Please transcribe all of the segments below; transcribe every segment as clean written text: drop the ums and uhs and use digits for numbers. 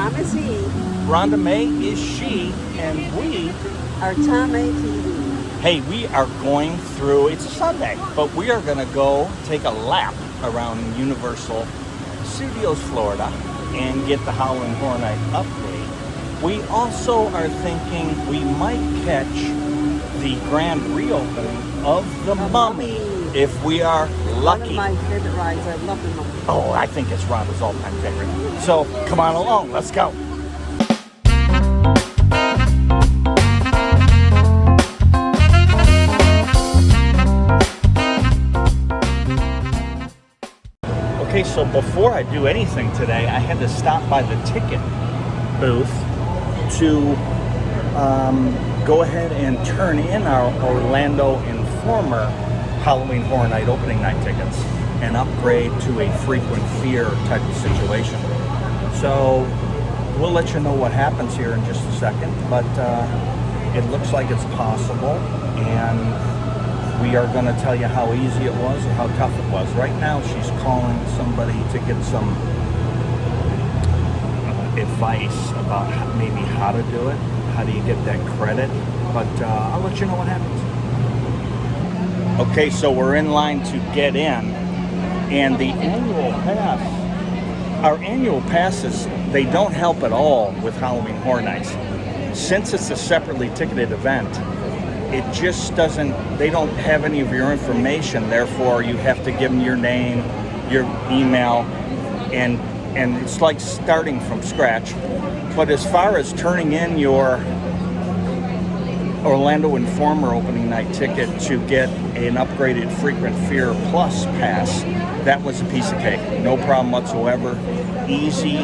Tom is he. Rhonda May is she, and we Our Tom ATV. Hey, we are going through, it's a Sunday, but we are going to go take a lap around Universal Studios, Florida, and get the Halloween Horror Night update. We also are thinking we might catch the grand reopening of the Mummy if we are lucky. One of my favorite rides. I love the Mummy. Oh, I think it's Rhonda's all-time favorite. So come on along, let's go. Okay, so before I do anything today, I had to stop by the ticket booth to go ahead and turn in our Orlando Informer Halloween Horror Night opening night tickets and upgrade to a frequent fear type of situation. So we'll let you know what happens here in just a second, but it looks like it's possible, and we are going to tell you how easy it was and how tough it was. Right now, she's calling somebody to get some advice about maybe how to do it. How do you get that credit? But I'll let you know what happens. Okay, so we're in line to get in, and the annual pass, our annual passes, they don't help at all with Halloween Horror Nights. Since it's a separately ticketed event, it just doesn't, they don't have any of your information, therefore you have to give them your name, your email, and it's like starting from scratch. But as far as turning in your Orlando Informer opening night ticket to get an upgraded Frequent Fear Plus pass, that was a piece of cake. No problem whatsoever. Easy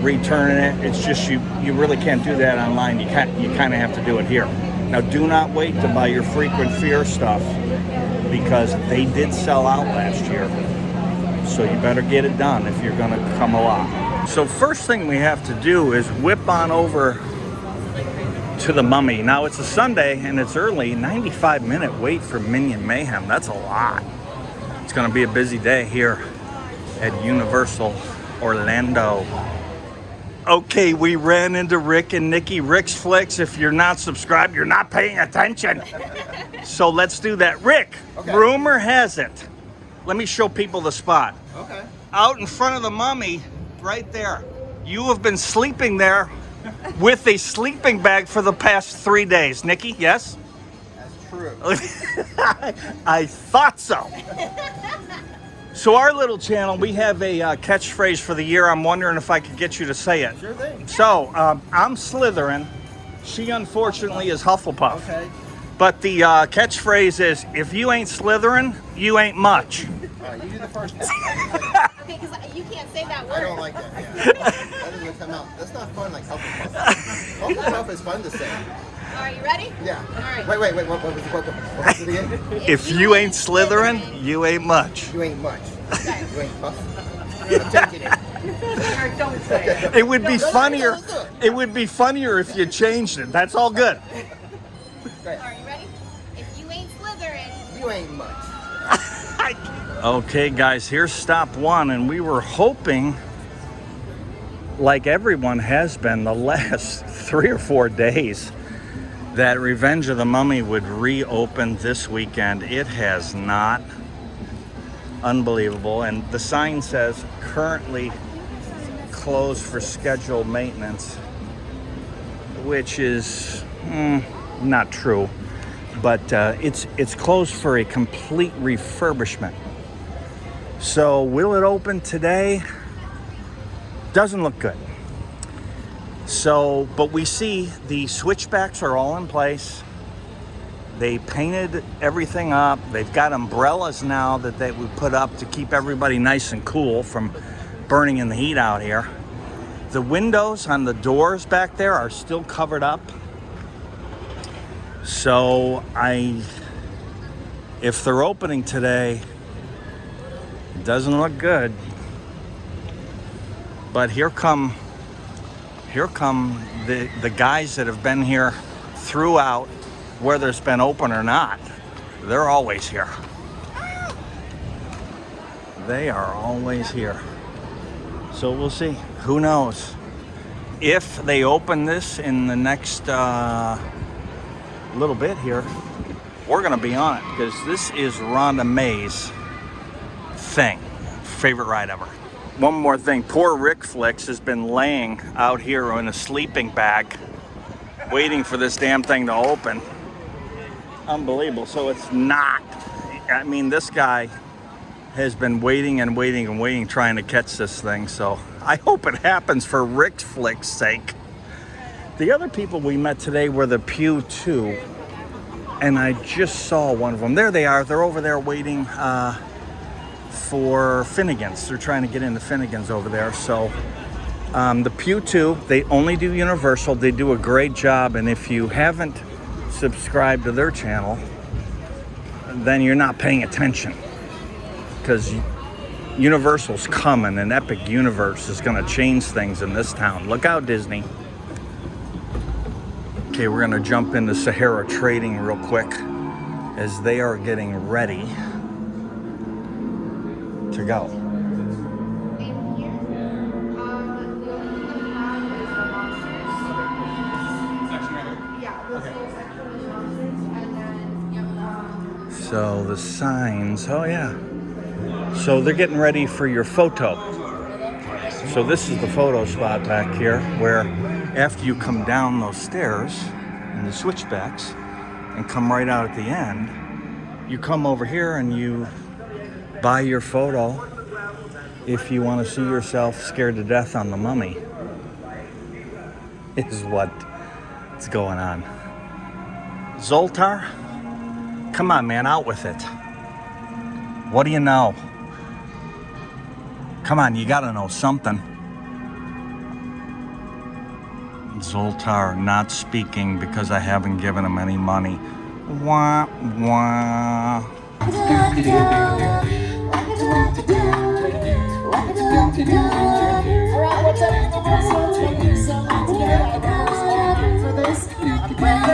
returning it. It's just you really can't do that online. You kind of have to do it here. Now, do not wait to buy your Frequent Fear stuff because they did sell out last year. So you better get it done if you're going to come along. So first thing we have to do is whip on over to the Mummy. Now, it's a Sunday and it's early. 95-minute wait for Minion Mayhem. That's a lot. It's going to be a busy day here at Universal Orlando. Okay, we ran into Rick and Nikki. Rick's Flicks. If you're not subscribed, you're not paying attention. So let's do that. Rick, okay. Rumor has it. Let me show people the spot. Okay. Out in front of the Mummy, right there. You have been sleeping there with a sleeping bag for the past 3 days. Nikki, yes? That's true. I thought so. So our little channel, we have a catchphrase for the year. I'm wondering if I could get you to say it. Sure thing. So, I'm Slytherin. She, unfortunately, is Hufflepuff. Okay. But the catchphrase is, if you ain't Slytherin, you ain't much. All right, you do the first one. Okay, because you can't say that word. I don't like that. Yeah. That doesn't come out. That's not fun like Hufflepuff. Hufflepuff is fun to say. All right, you ready? Yeah. All right. Wait. What was it again? If you ain't Slytherin, you ain't much. You ain't much. Okay. You ain't puff. I'm taking it. All right, don't say it. It would be funnier. It would be funnier if you changed it. That's all good. Right. All right, you ready? If you ain't Slytherin, You ain't much. Okay, guys, here's stop one, and we were hoping, like everyone has been the last 3 or 4 days, that Revenge of the Mummy would reopen this weekend. It has not. Unbelievable. And the sign says currently closed for scheduled maintenance, which is not true, but it's closed for a complete refurbishment. So will it open today? Doesn't look good. So, but we see the switchbacks are all in place. They painted everything up. They've got umbrellas now that they would put up to keep everybody nice and cool from burning in the heat out here. The windows on the doors back there are still covered up. So if they're opening today, it doesn't look good. But here come the guys that have been here throughout, whether it's been open or not. They're always here. They are always here. So we'll see. Who knows? if they open this in the next little bit here, we're gonna be on it because this is Rhonda May's thing. Favorite ride ever. One more thing, poor Rick Flicks has been laying out here in a sleeping bag waiting for this damn thing to open. Unbelievable. So it's not, I mean, this guy has been waiting and waiting and waiting trying to catch this thing, so I hope it happens for Rick Flick's sake. The other people we met today were the Pew 2, and I just saw one of them. There they are. They're over there waiting for finnegans. They're trying to get into finnegans over there. So the Pew 2, they only do Universal. They do a great job, and if you haven't subscribed to their channel, then you're not paying attention, because Universal's coming, and Epic Universe is going to change things in this town. Look out, Disney. Okay, we're going to jump into Sahara Trading real quick as they are getting ready to go. So the signs, oh yeah. So they're getting ready for your photo. So this is the photo spot back here, where after you come down those stairs and the switchbacks and come right out at the end, you come over here and you buy your photo if you want to see yourself scared to death on the Mummy. Is what's going on. Zoltar, come on, man, out with it. What do you know? Come on, you gotta know something. Zoltar not speaking because I haven't given him any money. Wah, wah.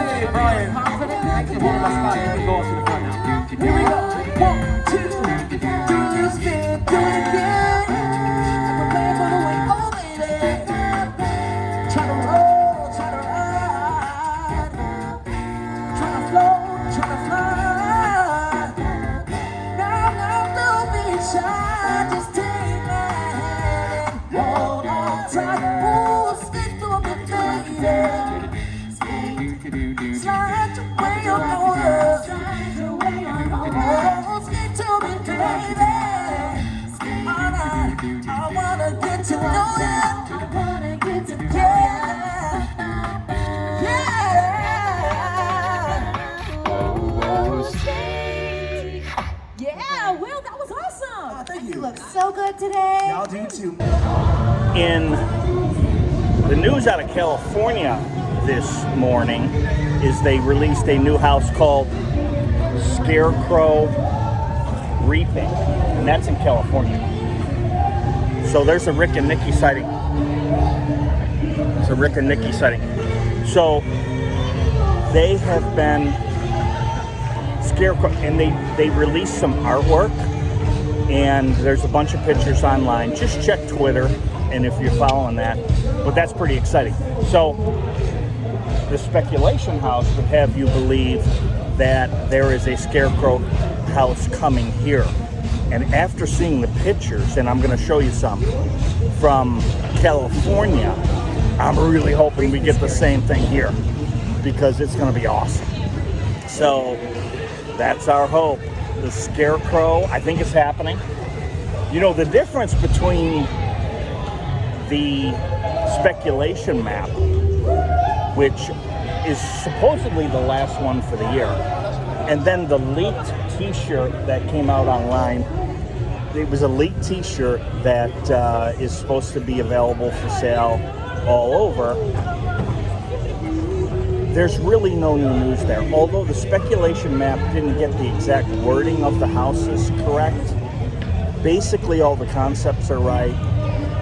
Hey, Brian, confident? I can hold my spot. You can go up to the front now. Here we go. 1, 2, do this thing, do it again. I'm prepared for the way, oh baby. Try to roll, try to ride. Try to float, try to fly. Now, don't be shy. Just take my hand and hold on tight. Ooh, stick to me, baby. Slide your way on over. Oh, speak to me, baby. I wanna get to know you. I wanna get to know you. Yeah, Will, that was awesome. Oh, thank you. You look so good today. Y'all do too. In the news out of California this morning is they released a new house called Scarecrow Reaping, and that's in California. So there's a Rick and Nikki sighting. It's a Rick and Nikki sighting. So they have been Scarecrow, and they released some artwork, and there's a bunch of pictures online. Just check Twitter, and if you're following that, but that's pretty exciting. So the speculation house would have you believe that there is a Scarecrow house coming here. And after seeing the pictures, and I'm going to show you some from California, I'm really hoping we get the same thing here, because it's going to be awesome. So that's our hope. The Scarecrow, I think it's happening. You know, the difference between the speculation map, which is supposedly the last one for the year, and then the leaked t-shirt that came out online. It was a leaked t-shirt that is supposed to be available for sale all over. There's really no new news there. Although the speculation map didn't get the exact wording of the houses correct, basically all the concepts are right.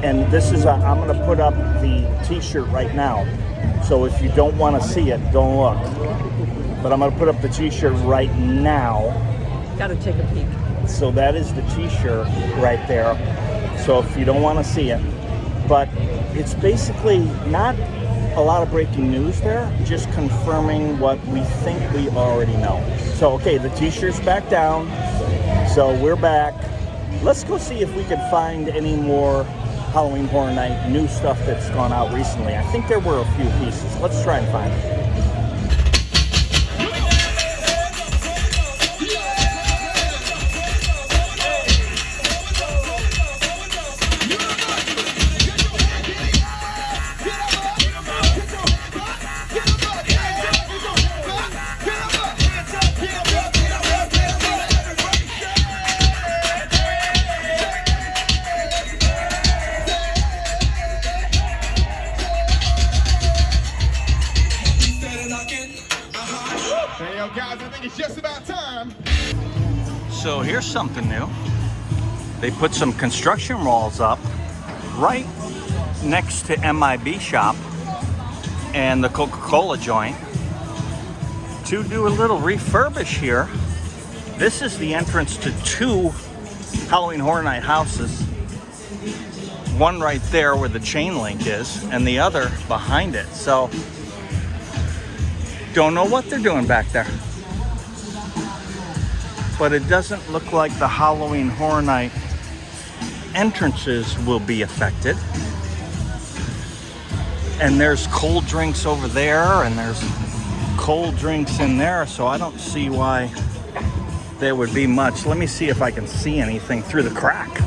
And this is, I'm going to put up the t-shirt right now. So if you don't want to see it, don't look. But I'm going to put up the t-shirt right now. Gotta take a peek. So that is the t-shirt right there. So if you don't want to see it, but it's basically not a lot of breaking news there, just confirming what we think we already know. So, okay, the t-shirt's back down, so we're back. Let's go see if we can find any more Halloween Horror Night new stuff that's gone out recently. I think there were a few pieces. Let's try and find it. Hey, yo, guys, I think it's just about time. So here's something new. They put some construction walls up right next to MIB shop and the Coca-Cola joint to do a little refurbish here. This is the entrance to two Halloween Horror Night houses. One right there where the chain link is, and the other behind it. So, don't know what they're doing back there. But it doesn't look like the Halloween Horror Night entrances will be affected. And there's cold drinks over there, and there's cold drinks in there, so I don't see why there would be much. Let me see if I can see anything through the crack.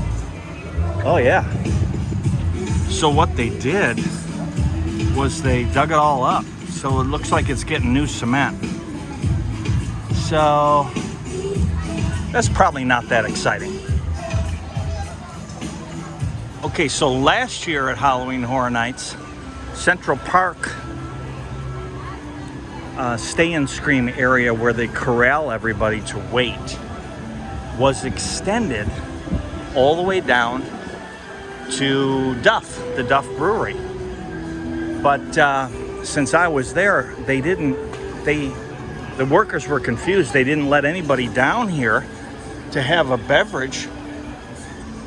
Oh yeah. So what they did was they dug it all up. So it looks like it's getting new cement. So that's probably not that exciting. Okay, so last year at Halloween Horror Nights, Central Park Stay and Scream area where they corral everybody to wait was extended all the way down to Duff, the Duff Brewery. But since I was there, the workers were confused. They didn't let anybody down here to have a beverage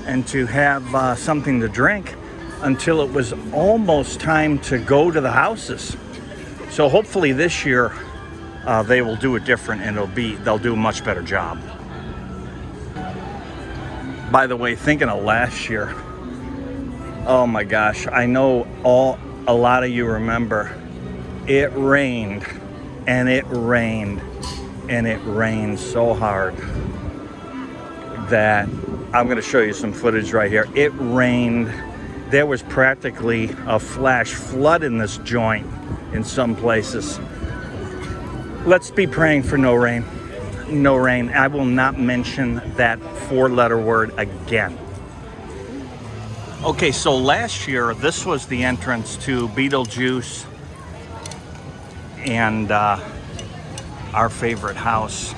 and to have something to drink until it was almost time to go to the houses. So hopefully this year they will do it different, and they'll do a much better job. By the way, thinking of last year, oh my gosh, I know a lot of you remember it rained and it rained and it rained so hard that I'm going to show you some footage right here. It rained. There was practically a flash flood in this joint in some places. Let's be praying for no rain. No rain. I will not mention that four-letter word again. Okay, so last year, this was the entrance to Beetlejuice and our favorite house,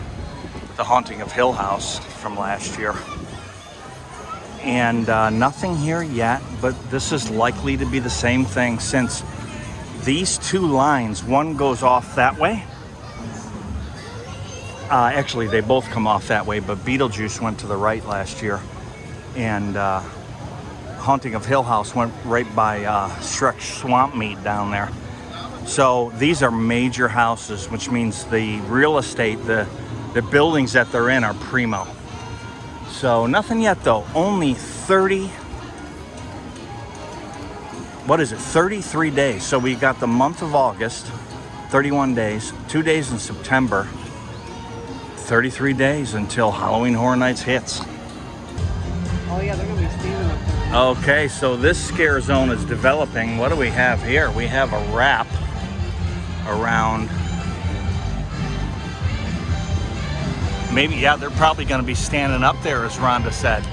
the Haunting of Hill House from last year. And nothing here yet, but this is likely to be the same thing since these two lines, one goes off that way. Actually, they both come off that way, but Beetlejuice went to the right last year. And Haunting of Hill House went right by Shrek's Swamp Meat down there. So these are major houses, which means the real estate, the buildings that they're in are primo. So nothing yet though, only 33 days. So we got the month of August, 31 days, 2 days in September, 33 days until Halloween Horror Nights hits. Oh yeah, they're gonna be standing up there. Okay, so this scare zone is developing. What do we have here? We have a wrap around. Maybe, yeah, they're probably going to be standing up there, as Rhonda said.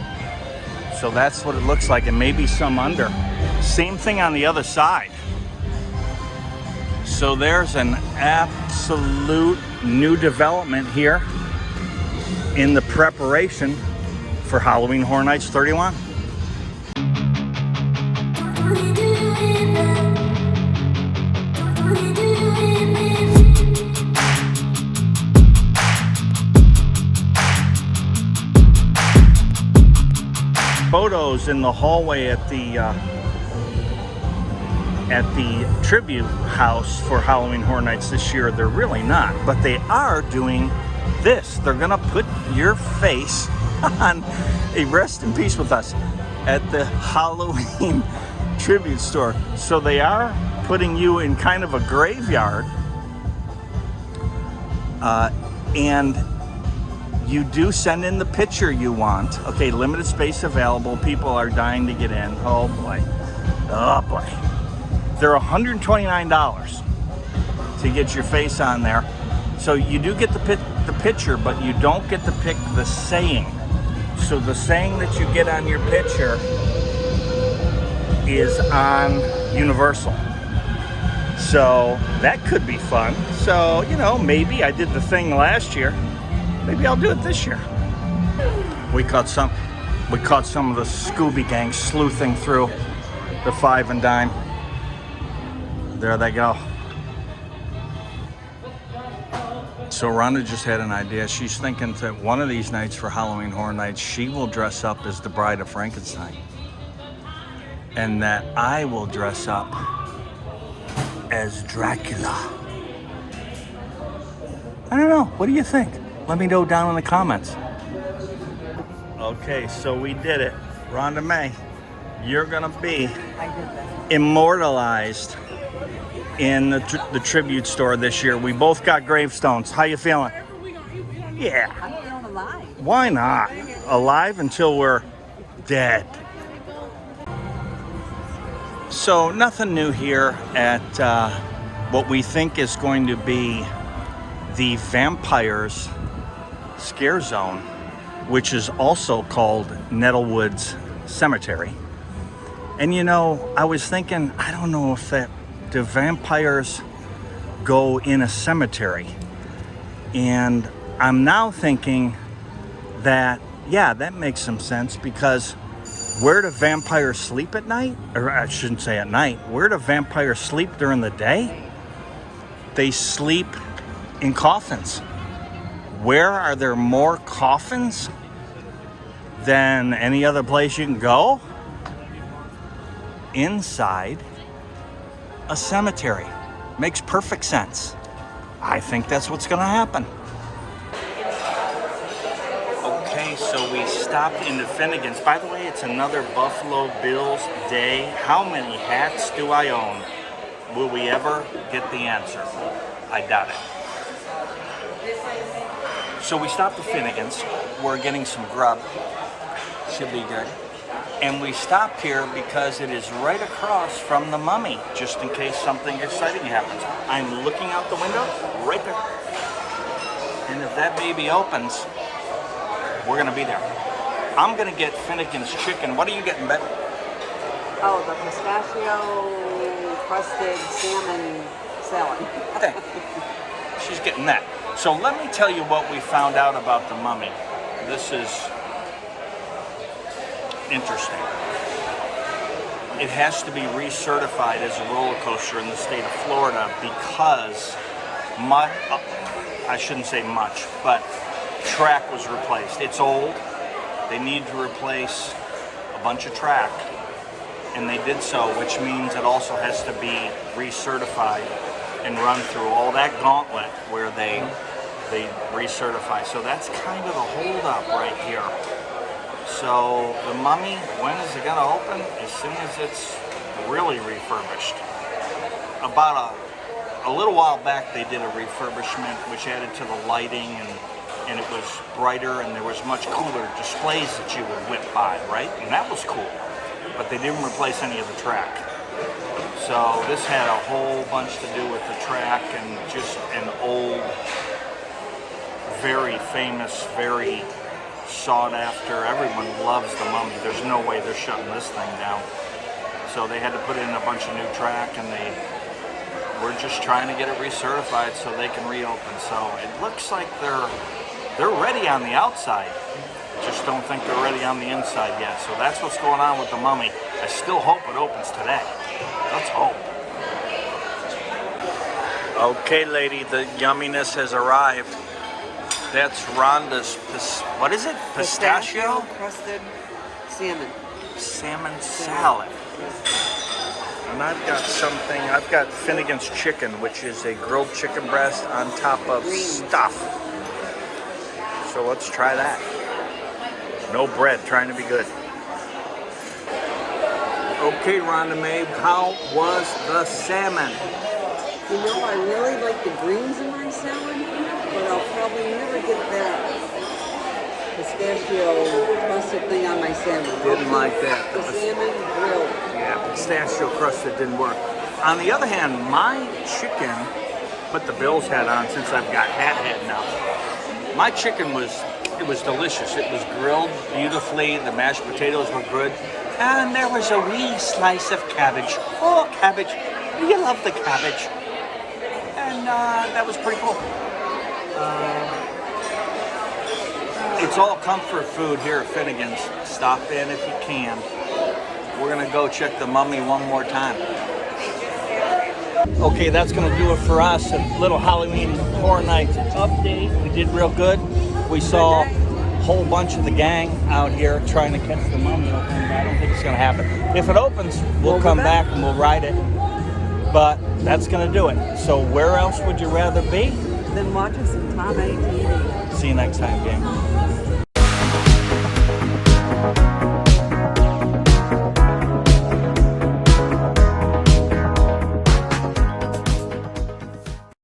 So that's what it looks like, and maybe some under. Same thing on the other side. So there's an absolute new development here in the preparation for Halloween Horror Nights 31. Photos in the hallway at the at the tribute house for Halloween Horror Nights this year. They're really not, but they are doing this. They're gonna put your face on a Rest in Peace with Us at the Halloween tribute store. So they are putting you in kind of a graveyard, and you do send in the picture you want. Okay, limited space available. People are dying to get in. Oh boy. Oh boy. They're $129 to get your face on there. So you do get the picture, but you don't get to pick the saying. So the saying that you get on your picture is on Universal. So that could be fun. So, you know, maybe I did the thing last year. Maybe I'll do it this year. We caught some of the Scooby Gang sleuthing through the Five and Dime. There they go. So Rhonda just had an idea. She's thinking that one of these nights for Halloween Horror Nights, she will dress up as the Bride of Frankenstein. And that I will dress up as Dracula. I don't know. What do you think? Let me know down in the comments. Okay, so we did it. Rhonda May, you're gonna be immortalized in the tribute store this year. We both got gravestones. How you feeling? Yeah. I'm feeling alive. Why not? Alive until we're dead. So nothing new here at what we think is going to be the Vampires Scare Zone, which is also called Nettlewoods Cemetery. And you know, I was thinking, I don't know if the vampires go in a cemetery. And I'm now thinking that, yeah, that makes some sense, because where do vampires sleep at night? Or I shouldn't say at night. Where do vampires sleep during the day? They sleep in coffins. Where are there more coffins than any other place you can go? Inside a cemetery. Makes perfect sense. I think that's what's gonna happen. Okay, so we stopped into Finnegans. By the way, it's another Buffalo Bills day. How many hats do I own? Will we ever get the answer? I doubt it. So we stopped at Finnegans. We're getting some grub. Should be good. And we stopped here because it is right across from the Mummy, just in case something exciting happens. I'm looking out the window, right there. And if that baby opens, we're gonna be there. I'm gonna get Finnegan's chicken. What are you getting, Bet? Oh, the pistachio crusted salmon salad. Okay. She's getting that. So let me tell you what we found out about the Mummy. This is interesting. It has to be recertified as a roller coaster in the state of Florida because I shouldn't say much, but track was replaced. It's old. They need to replace a bunch of track, and they did so, which means it also has to be recertified and run through all that gauntlet where they recertify. So that's kind of the holdup right here. So the Mummy, when is it going to open? As soon as it's really refurbished. About a little while back, they did a refurbishment which added to the lighting, and it was brighter, and there was much cooler displays that you would whip by, right? And that was cool. But they didn't replace any of the track. So this had a whole bunch to do with the track and just an old, very famous, very sought after. Everyone loves the Mummy. There's no way they're shutting this thing down. So they had to put in a bunch of new track, and we're just trying to get it recertified so they can reopen. So it looks like they're ready on the outside. Just don't think they're ready on the inside yet. So that's what's going on with the Mummy. I still hope it opens today. Let's hope. Okay, lady, the yumminess has arrived. That's Rhonda's, what is it? Pistachio? Crusted salmon. Salmon salad. And I've got Finnegan's chicken, which is a grilled chicken breast on top of stuff. So let's try that. No bread, trying to be good. Okay, Rhonda Mae, how was the salmon? You know, I really like the greens in my salad, but I'll probably never get that pistachio crusted thing on my salmon. Didn't like that. The salmon grilled. Yeah, pistachio crusted didn't work. On the other hand, my chicken, put the Bill's hat on since I've got hat now. My chicken was delicious. It was grilled beautifully. The mashed potatoes were good. And there was a wee slice of cabbage. Oh, cabbage. You love the cabbage. And that was pretty cool. It's all comfort food here at Finnegan's. Stop in if you can. We're going to go check the mummy one more time. Okay, that's going to do it for us. A little Halloween Horror Nights update. We did real good. We saw a whole bunch of the gang out here trying to catch the mummy open, but I don't think it's going to happen. If it opens, we'll come back and we'll ride it. But that's going to do it. So where else would you rather be? Then watching some Tom A TV. See you next time, gang.